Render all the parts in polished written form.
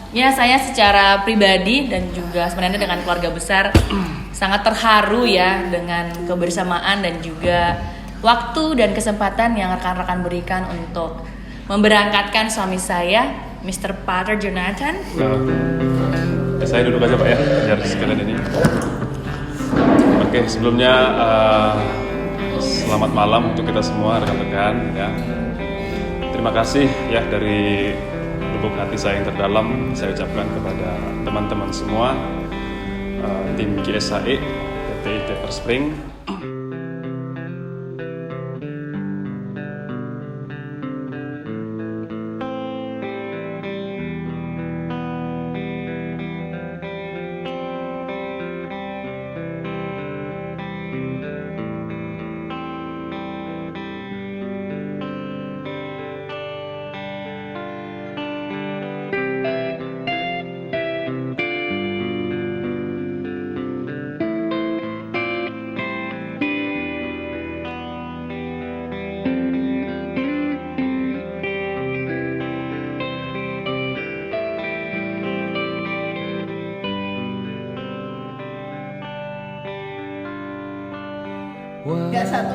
Ya, saya secara pribadi dan juga sebenarnya dengan keluarga besar sangat terharu ya dengan kebersamaan dan juga waktu dan kesempatan yang rekan-rekan berikan untuk memberangkatkan suami saya, Mr. Pater Jonathan. Saya duduk aja Pak ya, biar sekalian ini. Oke, sebelumnya selamat malam untuk kita semua rekan-rekan ya. Terima kasih ya dari lubuk hati saya yang terdalam saya ucapkan kepada teman-teman semua tim GSHE PTI Depar Spring.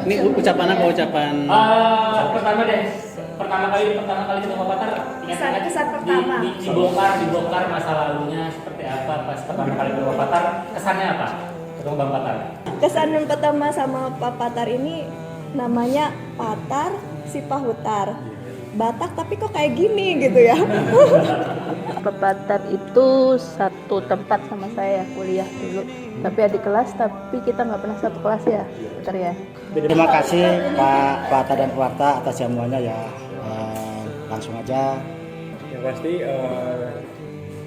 Ini ucapan apa ucapan? Pertama kali ketemu Pak Patar, Kesan pertama. dibongkar masa lalunya seperti apa pas pertama kali ketemu Pak Patar, kesannya apa? Ketemu Bang Patar. Kesan yang pertama sama Pak Patar ini namanya Patar si Pahutar. Batak tapi kok kayak gini gitu ya. Pak Patar itu satu tempat sama saya kuliah dulu, tapi adik kelas, tapi kita nggak pernah satu kelas ya, Patar ya. Terima kasih Pak Patar dan Warta atas jamuannya ya. Langsung aja. Yang pasti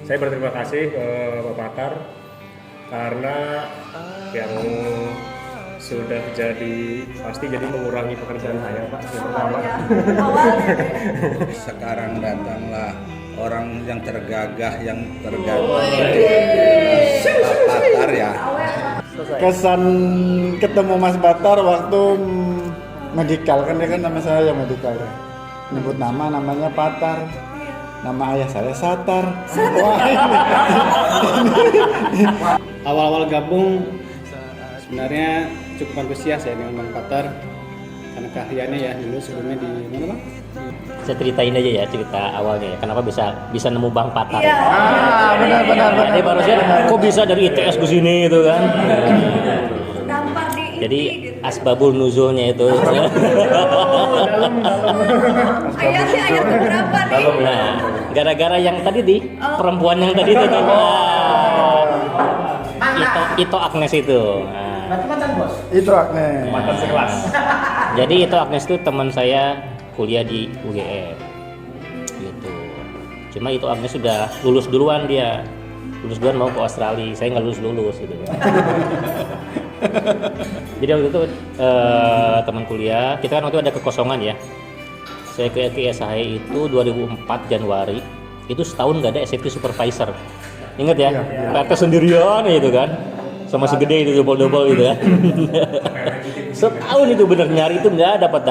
saya berterima kasih ke Pak Patar karena yang sudah pasti jadi mengurangi pekerjaan saya Pak yang pertama. Sekarang datanglah orang yang tergagah, yang tergagah. Pak Patar ya. Kesan ketemu Mas Patar waktu medikal, kan dia kan nama saya medikal ya. Nyebut namanya Patar. Nama ayah saya Satar. Wah, Awal-awal gabung sebenarnya cukup antusias ya dengan Bang Patar karena keahliannya ya dulu sebelumnya di mana Bang? Saya ceritain aja ya cerita awalnya ya, kenapa bisa nemu Bang Patar. Iya. benar. Jadi baru saya kok bisa dari ITS ke sini gitu kan. Dampar di Jadi asbabul nuzulnya itu. ayatnya ayat berapa nih? Nah, gara-gara yang tadi perempuan yang tadi itu itu Agnes itu. itu Agnes. Mantan sekelas. Jadi itu Agnes itu teman saya kuliah di UGM gitu. Cuma itu Agnes sudah lulus duluan dia. Lulus duluan mau ke Australia. Saya nggak lulus gitu. Jadi waktu itu teman kuliah, kita kan waktu itu ada kekosongan ya. Saya ke SHE itu 2004 Januari. Itu setahun nggak ada SFT supervisor. Ingat ya? Kata sendirian gitu kan. Sama segede itu double gitu ya. Setahun itu bener nyari itu nggak dapat.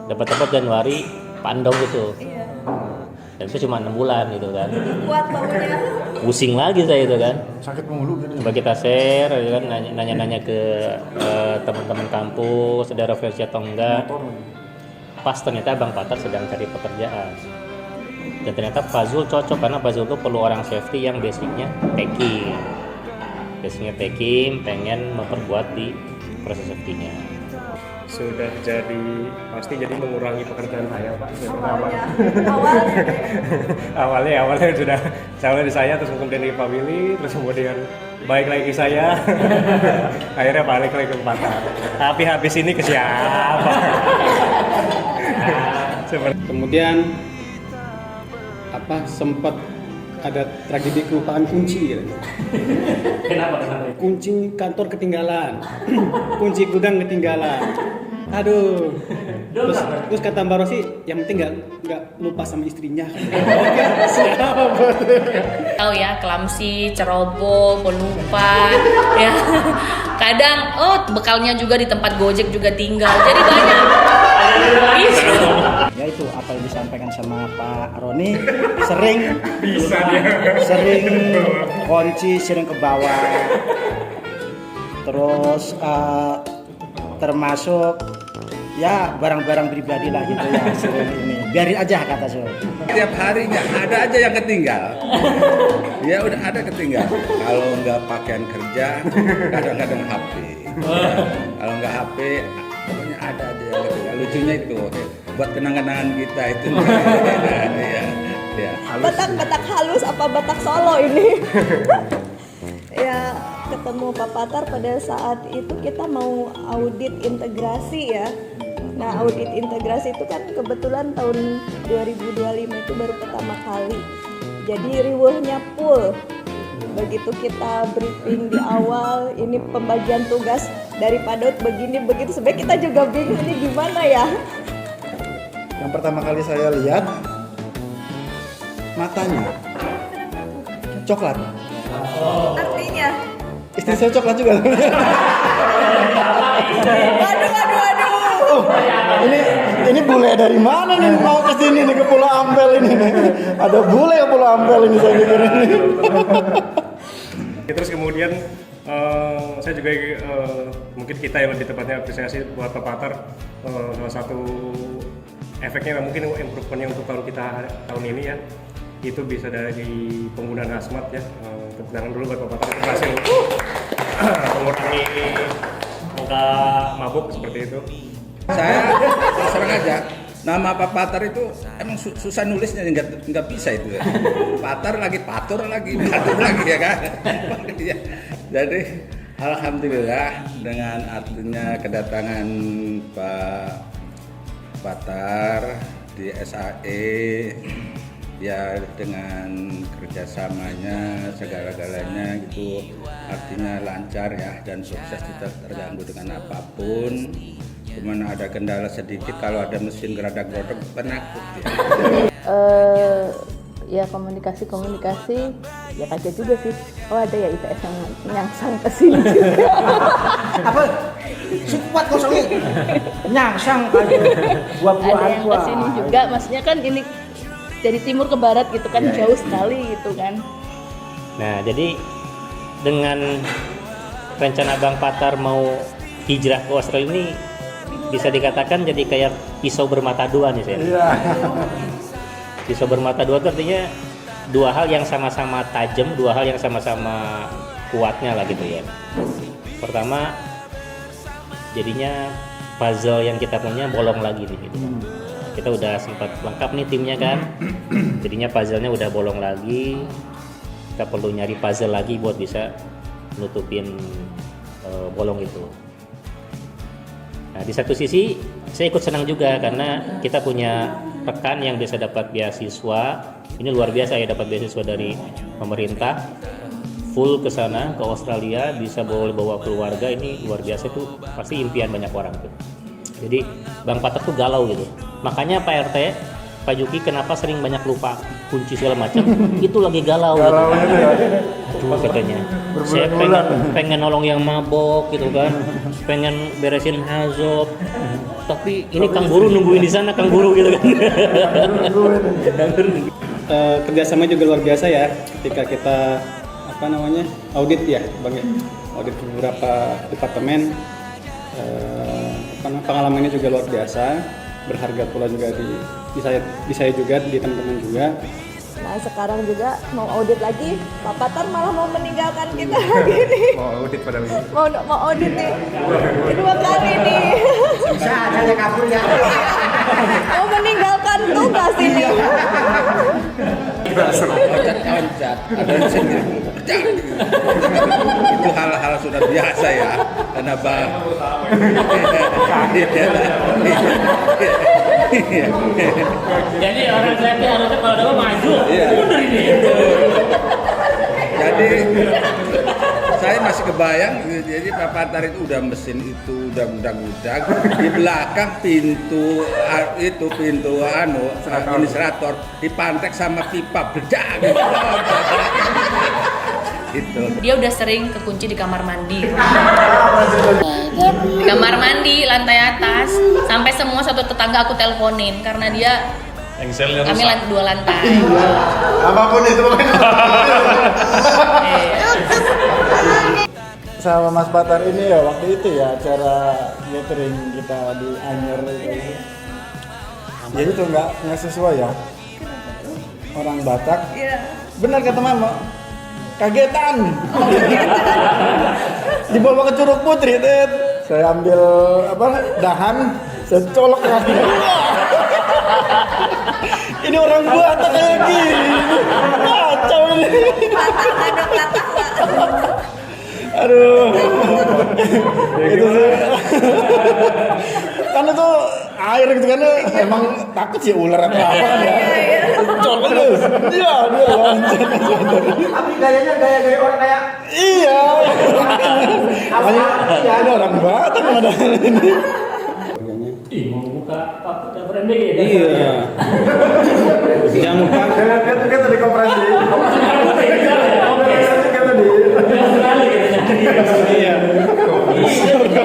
Dapat Januari Pandong itu. Dan itu cuma 6 bulan gitu kan. Kuat baunya. Pusing lagi saya itu kan. Sakit mulu gitu. Coba kita share ya kan, nanya-nanya ke teman-teman kampus ada referensi atau enggak. Pas ternyata Bang Patar sedang cari pekerjaan. Dan ternyata Fazul cocok karena Fazul itu perlu orang safety yang basicnya packing. Pengen memperkuat di proses safety-nya. Sudah pasti jadi mengurangi pekerjaan saya Pak yang pertama. Awalnya sudah di saya, terus kemudian di family, terus kemudian baik lagi ke saya. Akhirnya balik lagi ke Patar. Tapi habis ini ke siapa? Kemudian sempat ada tragedi kelupaan kunci ya. Kenapa? Kunci kantor ketinggalan. Kunci gudang ketinggalan. Aduh. Terus kata Mbak Rosi, yang penting nggak lupa sama istrinya. Tahu ya, klamsi, ceroboh, pelupa, ya. Kadang bekalnya juga di tempat Gojek juga tinggal. Jadi banyak. Ya itu apa apa yang disampaikan sama Pak Roni sering kunci, sering ke bawah. Terus termasuk ya barang-barang pribadi lah gitu ya sering ini. Biarin aja kata Sur. Tiap harinya ada aja yang ketinggal. Ya udah ada ketinggal. Kalau nggak pakaian kerja, kadang-kadang HP. Kalau nggak HP, pokoknya ada aja yang ketinggal. Lucunya itu buat kenang-kenangan kita itu. Ya. Batak halus apa Batak Solo ini? Ya, ketemu Pak Patar pada saat itu kita mau audit integrasi ya. Nah, audit integrasi itu kan kebetulan tahun 2025 itu baru pertama kali. Jadi riweuhnya full. Begitu kita briefing di awal, ini pembagian tugas dari Pak Daud begini begitu, sebenarnya kita juga bingung ini gimana ya. Yang pertama kali saya lihat matanya coklat. Artinya Istri saya coklat juga. waduh. Ini bule dari mana nih mau ke sini nih ke Pulau Ampel ini nih. Ada bule ke Pulau Ampel ini saya pikir ini. Terus kemudian saya juga mungkin kita yang lebih tepatnya apresiasi buat Pak Patar, salah satu efeknya mungkin improvementnya untuk tahun ini ya, itu bisa dari penggunaan hazmat ya. Tepuk tangan dulu buat Pak Patar, itu berhasil mengurangi angka mabuk seperti itu. Saya serang aja. Nama Pak Patar itu emang susah nulisnya, nggak bisa itu ya. Patar lagi, patur lagi ya kan. Jadi alhamdulillah dengan artinya kedatangan Pak Patar di SAE ya, dengan kerjasamanya segala-galanya gitu artinya lancar ya dan sukses, tidak terganggu dengan apapun. Cuman ada kendala sedikit, kalau ada mesin geradak-gerodok penakut ya komunikasi ya kaget juga sih. Oh ada ya ITS yang nyangsang ke sini juga. Apa? Kuat kosongnya. Nyangsang aja. Ada yang ke sini juga, maksudnya kan ini dari timur ke barat gitu kan, jauh sekali gitu kan. Nah, jadi dengan rencana Bang Patar mau hijrah ke Australia ini bisa dikatakan jadi kayak pisau bermata dua nih saya. Iya. Pisau bermata dua itu artinya dua hal yang sama-sama tajam, dua hal yang sama-sama kuatnya lah gitu ya. Pertama, jadinya puzzle yang kita punya bolong lagi nih gitu. Kita udah sempat lengkap nih timnya kan, jadinya puzzle-nya udah bolong lagi. Kita perlu nyari puzzle lagi buat bisa nutupin bolong itu. Nah, di satu sisi saya ikut senang juga karena kita punya rekan yang bisa dapat beasiswa. Ini luar biasa ya, dapat beasiswa dari pemerintah full ke sana ke Australia, bisa bawa keluarga. Ini luar biasa, itu pasti impian banyak orang tuh. Jadi Bang Patar tuh galau gitu. Makanya Pak RT, Pak Juki kenapa sering banyak lupa kunci segala macam? Itu lagi galau gitu. Aduh, katanya. Saya pengen nolong yang mabok gitu kan. Pengen beresin hazop. Tapi ini Kang Guru nungguin di sana, Kang Guru gitu kan. Kerjasama juga luar biasa ya ketika kita audit ya Bang ya. Audit beberapa departemen. Pengalamannya juga luar biasa, berharga pula juga di saya juga, di teman-teman juga. Nah sekarang juga mau audit lagi, Pak Patar malah mau meninggalkan kita lagi nih. Mau audit pada ini. Mau audit nih, kedua kali nih. Bisa aja kabur ya. Mau meninggalkan tugas ini. loncat-loncat, ada yang sendiri itu hal-hal sudah biasa ya, karena bang Jadi orang kreatif harusnya kalau ada maju, mundur ini. Jadi saya masih kebayang, jadi Pak Patar itu udah mesin itu udah gudak-gudak di belakang pintu administrator dipantek sama pipa bedak gitu. Dia udah sering kekunci di kamar mandi. Di kamar mandi lantai atas, sampai semua satu tetangga aku teleponin karena dia Engselnya Kami rusak. 2 lantai. Apapun itu pokoknya. Sama Mas Patar ini ya waktu itu ya acara gathering kita di Anyer itu. Ya itu nggak sesuai ya. Orang Batak. Iya. Benar kata Mama. Kagetan. Dibawa ke Curug Putri, Ted. Saya ambil dahan, saya colok kaki. Ini orang Batak kayak gini. Kacau ini. Aduh. Itu sih. Kan itu air gitu kan emang takut sih ular atau apa kan ya. Colok terus. Iya, dia loncat. Tapi gayanya gaya orang kayak Iya. Makanya ada orang Batak ada ini. Ih, mau buka branding ya? iya. Jangan lupa Kita tadi koperasi. Kita tadi. iya.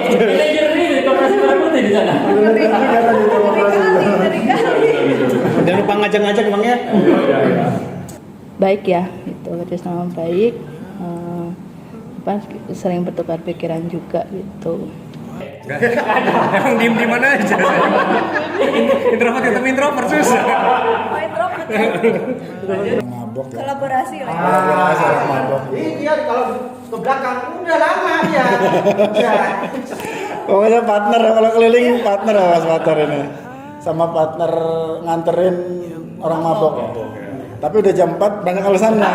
Manajer ini koperasi merah putih di sana. Jangan lupa ngajak-ngajak Bang ya. Baik ya, itu kerjasama baik. Sering bertukar pikiran juga gitu. Emang diem di mana aja. Introvert ketemu introvert susah. Mabok ya. Kolaborasi lah. Mabok. Dia kalau ke belakang udah lama dia. Pokoknya partner kalau keliling partner ya Mas Patar ini. Sama partner nganterin orang mabok ya. Tapi udah jam 4 banyak alasannya.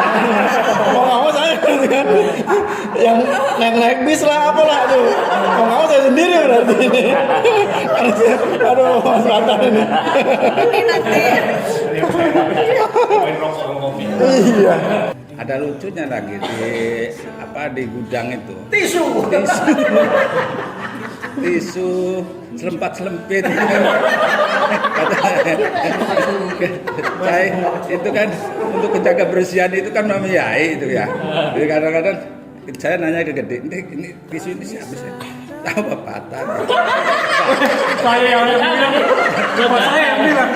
Mau nggak mau saya kan. Yang naik bis lah apalah tuh. Mau nggak mau saya sendiri berarti ini. Aduh Mas Patar ini. Iya. Ada lucunya lagi di gudang itu. Tisu selempat-selempit. Saya itu kan untuk menjaga kebersihan itu kan membiayai itu ya. Jadi kadang-kadang saya nanya ke Gede, ini tisu ini siapa sih? Tahu Pak Patar. Saya yang bilang. Siapa saya yang bilang?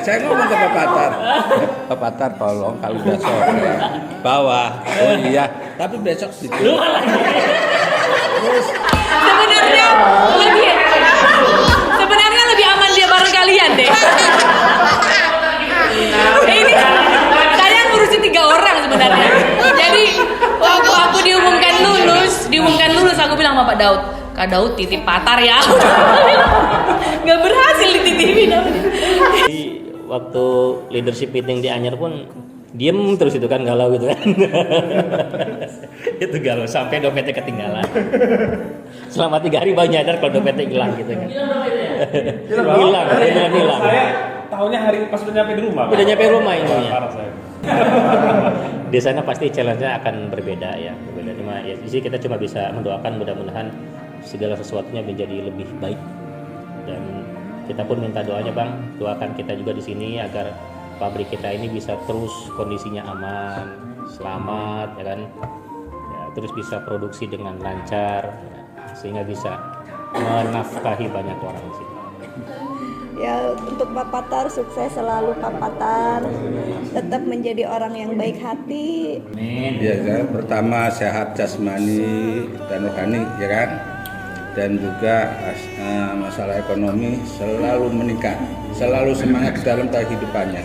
Saya ngomong ke Pak Patar. Pak Patar tolong kalau udah sore bawa. Oh iya, tapi besok itu. Sebenarnya lebih aman dia bareng kalian deh. Ini saya ngurusin 3 orang sebenarnya. Jadi waktu aku diumumkan lulus aku bilang sama Pak Daud, Kak Daud titip Patar ya. Nggak berhasil dititipin. Jadi waktu leadership meeting di Anyer pun diem terus itu kan galau gitu kan. Itu galau sampai dompetnya ketinggalan. Selama 3 hari baru nyadar kalau dompetnya hilang gitu kan. Hilang. Saya tahunya hari pas udah nyampe di rumah. Udah nyampe rumah ini. Parah saya. Di sana pasti challenge-nya akan berbeda ya. Berbeda cuma ya di sini kita cuma bisa mendoakan mudah-mudahan segala sesuatunya menjadi lebih baik. Dan kita pun minta doanya Bang, doakan kita juga di sini agar pabrik kita ini bisa terus kondisinya aman, selamat ya kan. Ya, terus bisa produksi dengan lancar ya, sehingga bisa menafkahi banyak orang di sini. Ya untuk Pak Patar sukses selalu Pak Patar, tetap menjadi orang yang baik hati. Ya kan, pertama sehat jasmani dan rohani ya kan, dan juga masalah ekonomi selalu meningkat, selalu semangat dalam kehidupannya.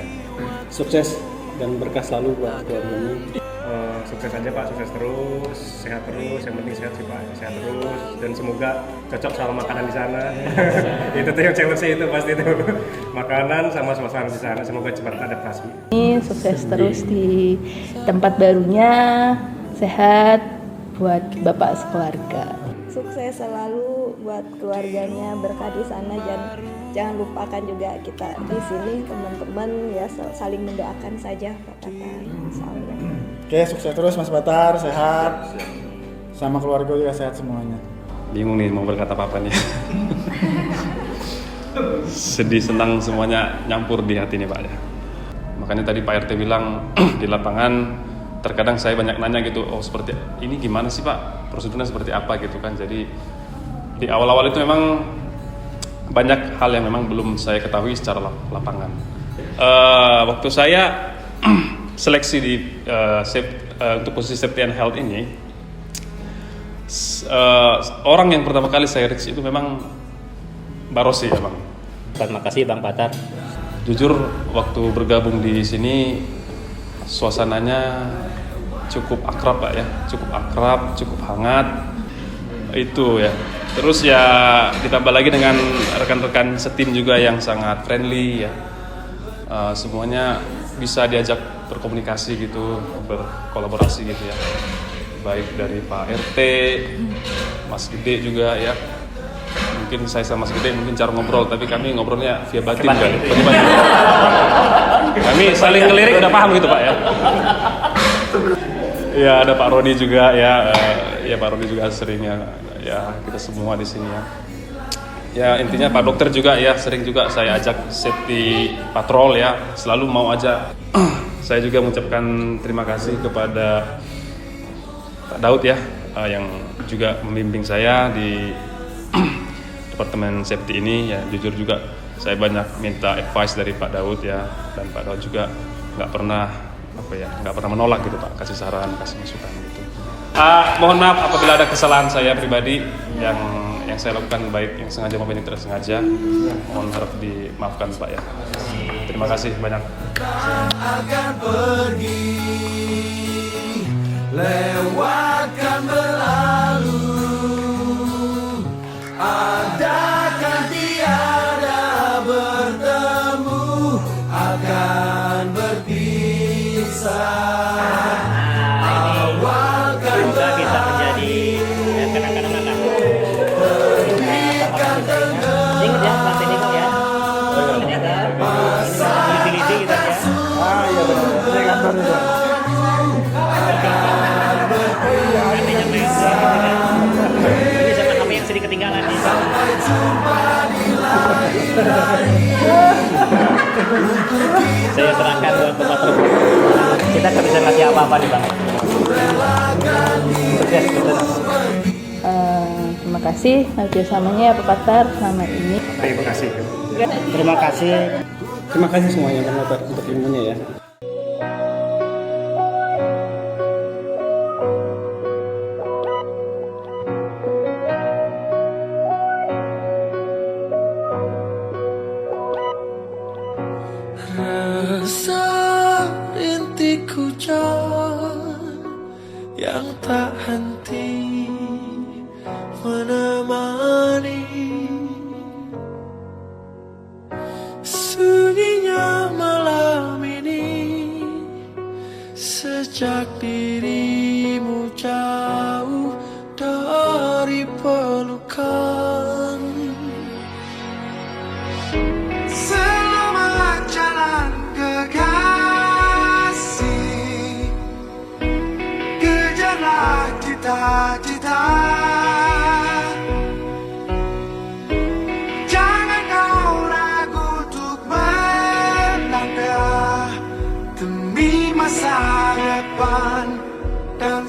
Sukses dan berkah selalu buat keluarganya. Sukses aja Pak, sukses terus, sehat terus, yang penting sehat sih Pak, sehat terus, dan semoga cocok sama makanan di sana. Itu tuh yang challenge itu pasti itu, makanan sama suasana di sana, semoga cepat adaptasi. Ini sukses terus di tempat barunya, sehat buat bapak sekeluarga. Sukses selalu buat keluarganya, berkah di sana, jangan lupakan juga kita di sini teman-teman ya saling mendoakan saja Pak Patar. Insyaallah. Oke, sukses terus Mas Patar, sehat. Sama keluarga juga sehat semuanya. Bingung nih mau berkata apa nih. Sedih, senang semuanya nyampur di hati nih Pak ya. Makanya tadi Pak RT bilang di lapangan terkadang saya banyak nanya gitu, oh seperti ini gimana sih Pak, prosedurnya seperti apa gitu kan. Jadi di awal-awal itu memang banyak hal yang memang belum saya ketahui secara lapangan. Waktu saya seleksi di untuk posisi safety and health ini, orang yang pertama kali saya rekrut itu memang Mbak Rosi ya Bang. Terima kasih Bang Patar. Jujur waktu bergabung di sini suasananya cukup akrab Pak ya, cukup akrab, cukup hangat itu ya. Terus ya ditambah lagi dengan rekan-rekan setim juga yang sangat friendly ya. Semuanya bisa diajak berkomunikasi gitu, berkolaborasi gitu ya. Baik dari Pak RT, Mas Gede juga ya. Mungkin saya sama Mas Gede mungkin cara ngobrol, tapi kami ngobrolnya via batin kali. Kami saling ngelirik udah paham gitu Pak ya. Ya ada Pak Rodi juga ya, ya Pak Rodi juga sering ya kita semua di sini ya. Ya intinya Pak Dokter juga ya sering juga saya ajak safety patrol ya, selalu mau aja. Saya juga mengucapkan terima kasih kepada Pak Daud ya, yang juga membimbing saya di Departemen Safety ini ya. Jujur juga saya banyak minta advice dari Pak Daud ya, dan Pak Daud juga nggak pernah menolak gitu Pak, kasih saran, kasih masukan gitu. Mohon maaf apabila ada kesalahan saya pribadi yang saya lakukan, baik yang sengaja maupun yang tidak sengaja. Mohon harap dimaafkan Pak ya. Terima kasih banyak. Akan pergi, lewatkan berlalu, adakan tiada bertemu, akan berpisah. Juga bisa menjadi kenang-kenangan. Ingat ya, Bang Teniko ya. Pilih-pilih kita ya. Iya benar. Saya kantor itu. Ini sama kami yang sering ketinggalan nih. Saya serahkan buat Bapak Truk. Kita nggak bisa ngasih apa-apa nih Bang. Sukses kita. Terima kasih kerjasamanya ya Pak Patar selama ini. Terima kasih. Terima kasih. Terima kasih semuanya Bang Patar untuk ilmunya ya. Rasa rintik hujan yang tak henti menemani sunyinya malam ini sejak dirimu jauh dari pelukan. Selamat jalan kekasih, kejarlah cita-cita. Jangan kau ragu untuk melangkah demi masa depan dan